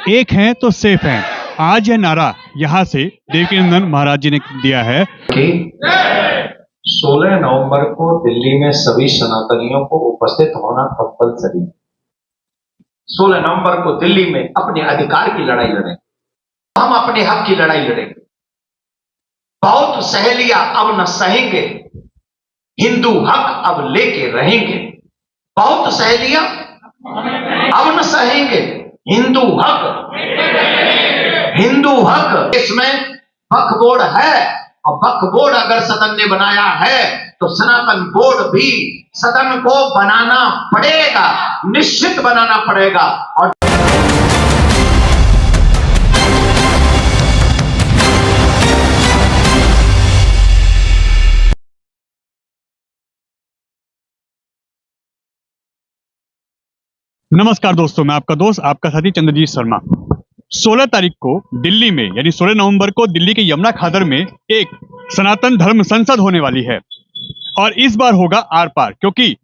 एक हैं तो सेफ हैं। आज यह नारा यहाँ से देवकीनंदन महाराज जी ने दिया है कि 16 नवंबर को दिल्ली में सभी सनातनियों को उपस्थित होना कंपलसरी है। 16 नवंबर को दिल्ली में अपने अधिकार की लड़ाई लड़ेंगे, हम अपने हक की लड़ाई लड़ेंगे। बहुत सहेलियां अब न सहेंगे, हिंदू हक अब लेके रहेंगे। बहुत सहेलियां अब न सहेंगे, हिंदू हक। इसमें वक्फ बोर्ड है, और वक्फ बोर्ड अगर सदन ने बनाया है तो सनातन बोर्ड भी सदन को बनाना पड़ेगा, निश्चित बनाना पड़ेगा। और नमस्कार दोस्तों, मैं आपका दोस्त, आपका साथी चंद्रजीत शर्मा। 16 तारीख को दिल्ली में यानी 16 नवंबर को दिल्ली के यमुना खादर में एक सनातन धर्म संसद होने वाली है। और इस बार होगा आर पार, क्योंकि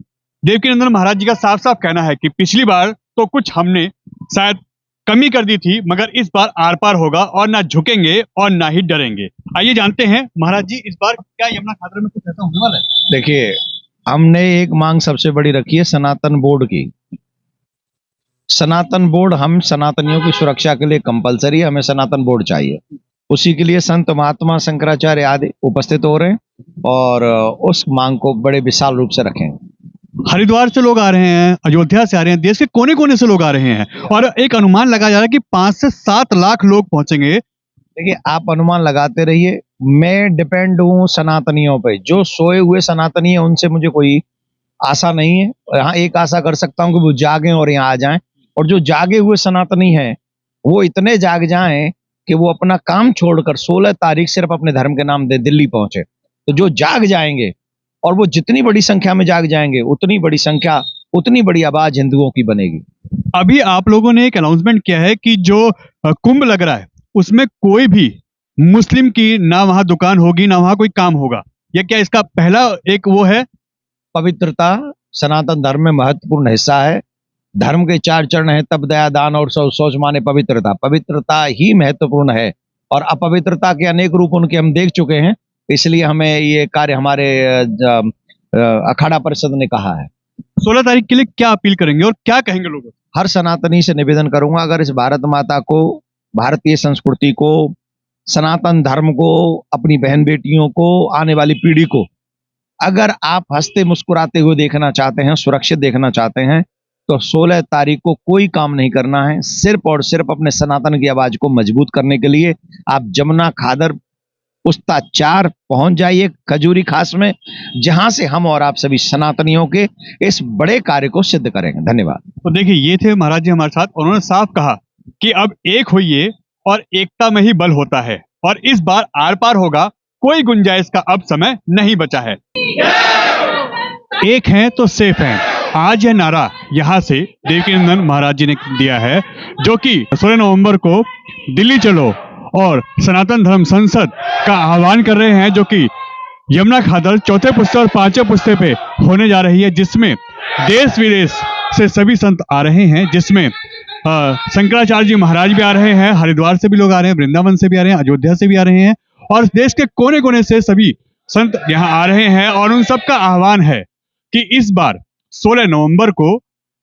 देवकीनंदन महाराज जी का साफ साफ कहना है कि पिछली बार तो कुछ हमने शायद कमी कर दी थी, मगर इस बार आर पार होगा और ना झुकेंगे और ना ही डरेंगे। आइए जानते हैं महाराज जी, इस बार क्या यमुना खादर में कुछ ऐसा होने वाला है? देखिए, हमने एक मांग सबसे बड़ी रखी है सनातन बोर्ड की। सनातन बोर्ड हम सनातनियों की सुरक्षा के लिए कंपलसरी है, हमें सनातन बोर्ड चाहिए। उसी के लिए संत महात्मा शंकराचार्य आदि उपस्थित हो रहे हैं और उस मांग को बड़े विशाल रूप से रखेंगे। हरिद्वार से लोग आ रहे हैं, अयोध्या से आ रहे हैं, देश के कोने कोने से लोग आ रहे हैं और एक अनुमान लगाया जा रहा है कि 5 से 7 लाख लोग पहुंचेंगे। देखिए, आप अनुमान लगाते रहिए, मैं डिपेंड हूँ सनातनियों पे। जो सोए हुए सनातनी है उनसे मुझे कोई आशा नहीं है। यहाँ एक आशा कर सकता हूँ कि वो जागें और यहाँ आ जाएं, और जो जागे हुए सनातनी हैं वो इतने जाग जाएं कि वो अपना काम छोड़कर 16 तारीख सिर्फ अपने धर्म के नाम दे दिल्ली पहुंचे। तो जो जाग जाएंगे, और वो जितनी बड़ी संख्या में जाग जाएंगे, उतनी बड़ी संख्या, उतनी बड़ी आवाज हिंदुओं की बनेगी। अभी आप लोगों ने एक अनाउंसमेंट किया है कि जो कुंभ लग रहा है उसमें कोई भी मुस्लिम की ना वहां दुकान होगी ना वहां कोई काम होगा। ये क्या इसका पहला एक वो है? पवित्रता सनातन धर्म में महत्वपूर्ण हिस्सा है। धर्म के 4 चरण हैं, तप, दया, दान और शौच माने पवित्रता। पवित्रता ही महत्वपूर्ण है, और अपवित्रता के अनेक रूप उनके हम देख चुके हैं। इसलिए हमें ये कार्य हमारे अखाड़ा परिषद ने कहा है। 16 तारीख के लिए क्या अपील करेंगे और क्या कहेंगे लोगों? हर सनातनी से निवेदन करूंगा, अगर इस भारत माता को, भारतीय संस्कृति को, सनातन धर्म को, अपनी बहन बेटियों को, आने वाली पीढ़ी को अगर आप हंसते मुस्कुराते हुए देखना चाहते हैं, सुरक्षित देखना चाहते हैं, तो 16 तारीख को कोई काम नहीं करना है। सिर्फ और सिर्फ अपने सनातन की आवाज को मजबूत करने के लिए आप जमुना खादर पुस्ता 4 पहुंच जाइए, खजूरी खास में, जहां से हम और आप सभी सनातनियों के इस बड़े कार्य को सिद्ध करेंगे। धन्यवाद। तो देखिए, ये थे महाराज जी हमारे साथ। उन्होंने साफ कहा कि अब एक होइए और एकता में ही बल होता है, और इस बार आर पार होगा, कोई गुंजाइश का अब समय नहीं बचा है। एक हैं तो सेफ हैं। आज यह नारा यहाँ से देवकीनंदन महाराज जी ने दिया है, जो कि 16 नवंबर को दिल्ली चलो और सनातन धर्म संसद का आह्वान कर रहे हैं, जो कि यमुना खादर 4थे पुस्ते और 5वें पुस्ते पे होने जा रही है, जिसमें देश विदेश से सभी संत आ रहे हैं, जिसमें शंकराचार्य जी महाराज भी आ रहे हैं, हरिद्वार से भी लोग आ रहे हैं, वृंदावन से भी आ रहे हैं, अयोध्या से भी आ रहे हैं, और देश के कोने कोने से सभी संत यहाँ आ रहे हैं। और उन सबका आह्वान है कि इस बार 16 नवंबर को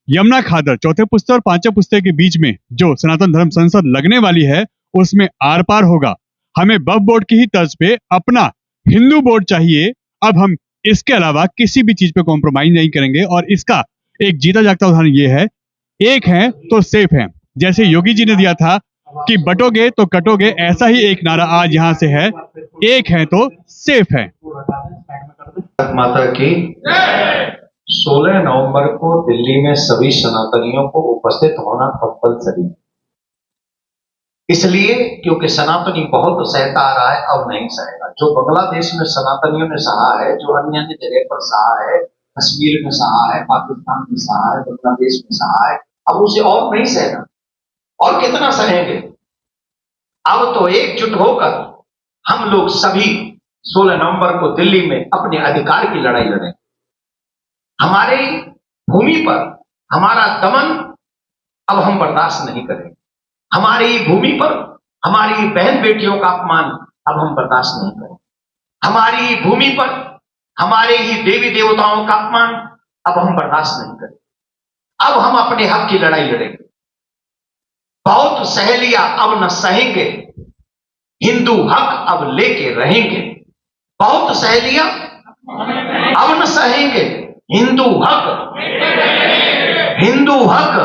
यमुना खादर 4थे पुस्ते और 5वें पुस्ते के बीच में जो सनातन धर्म संसद लगने वाली है, उसमें आर पार होगा। हमें वक्फ बोर्ड की ही तर्ज पे अपना हिंदू बोर्ड चाहिए। अब हम इसके अलावा किसी भी चीज पे कॉम्प्रोमाइज नहीं करेंगे, और इसका एक जीता जागता उदाहरण ये है, एक है तो सेफ है। जैसे योगी जी ने दिया था कि बटोगे तो कटोगे, ऐसा ही एक नारा आज यहाँ से है, एक है तो सेफ है। माता की 16 नवंबर को दिल्ली में सभी सनातनियों को उपस्थित होना कंपलसरी है। इसलिए क्योंकि सनातनी बहुत सहता आ रहा है, अब नहीं सहेगा। जो बांग्लादेश में सनातनियों ने सहा है, जो अन्य अन्य जगह पर सहा है, कश्मीर में सहा है, पाकिस्तान में सहा है, बांग्लादेश में सहा है, अब उसे और नहीं सहना। और कितना सहेंगे? अब तो एकजुट होकर हम लोग सभी 16 नवंबर को दिल्ली में अपने अधिकार की लड़ाई लड़ेंगे। हमारी भूमि पर हमारा दमन अब हम बर्दाश्त नहीं करेंगे। हमारी भूमि पर हमारी बहन बेटियों का अपमान अब हम बर्दाश्त नहीं करें। हमारी भूमि पर हमारे ही देवी देवताओं का अपमान अब हम बर्दाश्त नहीं करें। अब हम अपने हक की लड़ाई लड़ेंगे। बहुत सहेलियां अब न सहेंगे, हिंदू हक अब लेके रहेंगे। बहुत सहेलियां अब न सहेंगे, हिंदू हक, हिंदू हक,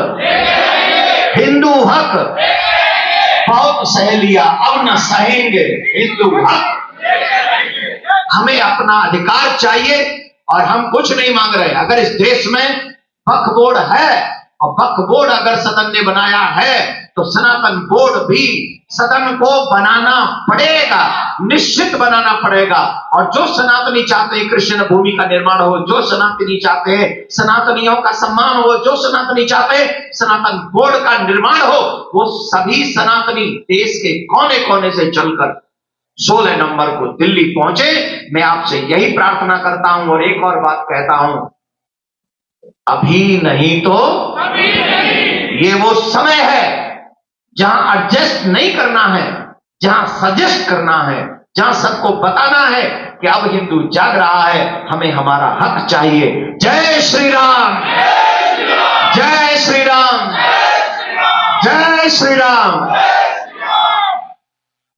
हिंदू हक। बहुत सहेलियां अब न सहेंगे, हिंदू हक। हमें अपना अधिकार चाहिए और हम कुछ नहीं मांग रहे। अगर इस देश में वक्फ बोर्ड है और वक्फ बोर्ड अगर सदन ने बनाया है तो सनातन बोर्ड भी सदन को बनाना पड़ेगा, निश्चित बनाना पड़ेगा। और जो सनातनी चाहते हैं कृष्ण भूमि का निर्माण हो, जो सनातनी चाहते हैं सनातनियों का सम्मान हो, जो सनातनी चाहते हैं सनातन बोर्ड का निर्माण हो, वो सभी सनातनी देश के कोने कोने से चलकर 16 नवंबर को दिल्ली पहुंचे। मैं आपसे यही प्रार्थना करता हूं और एक और बात कहता हूं, अभी नहीं तो अभी नहीं। ये वो समय है जहां एडजस्ट नहीं करना है, जहां सजेस्ट करना है, जहां सबको बताना है कि अब हिंदू जाग रहा है, हमें हमारा हक चाहिए। जय श्री राम, जय श्री राम, जय श्री राम।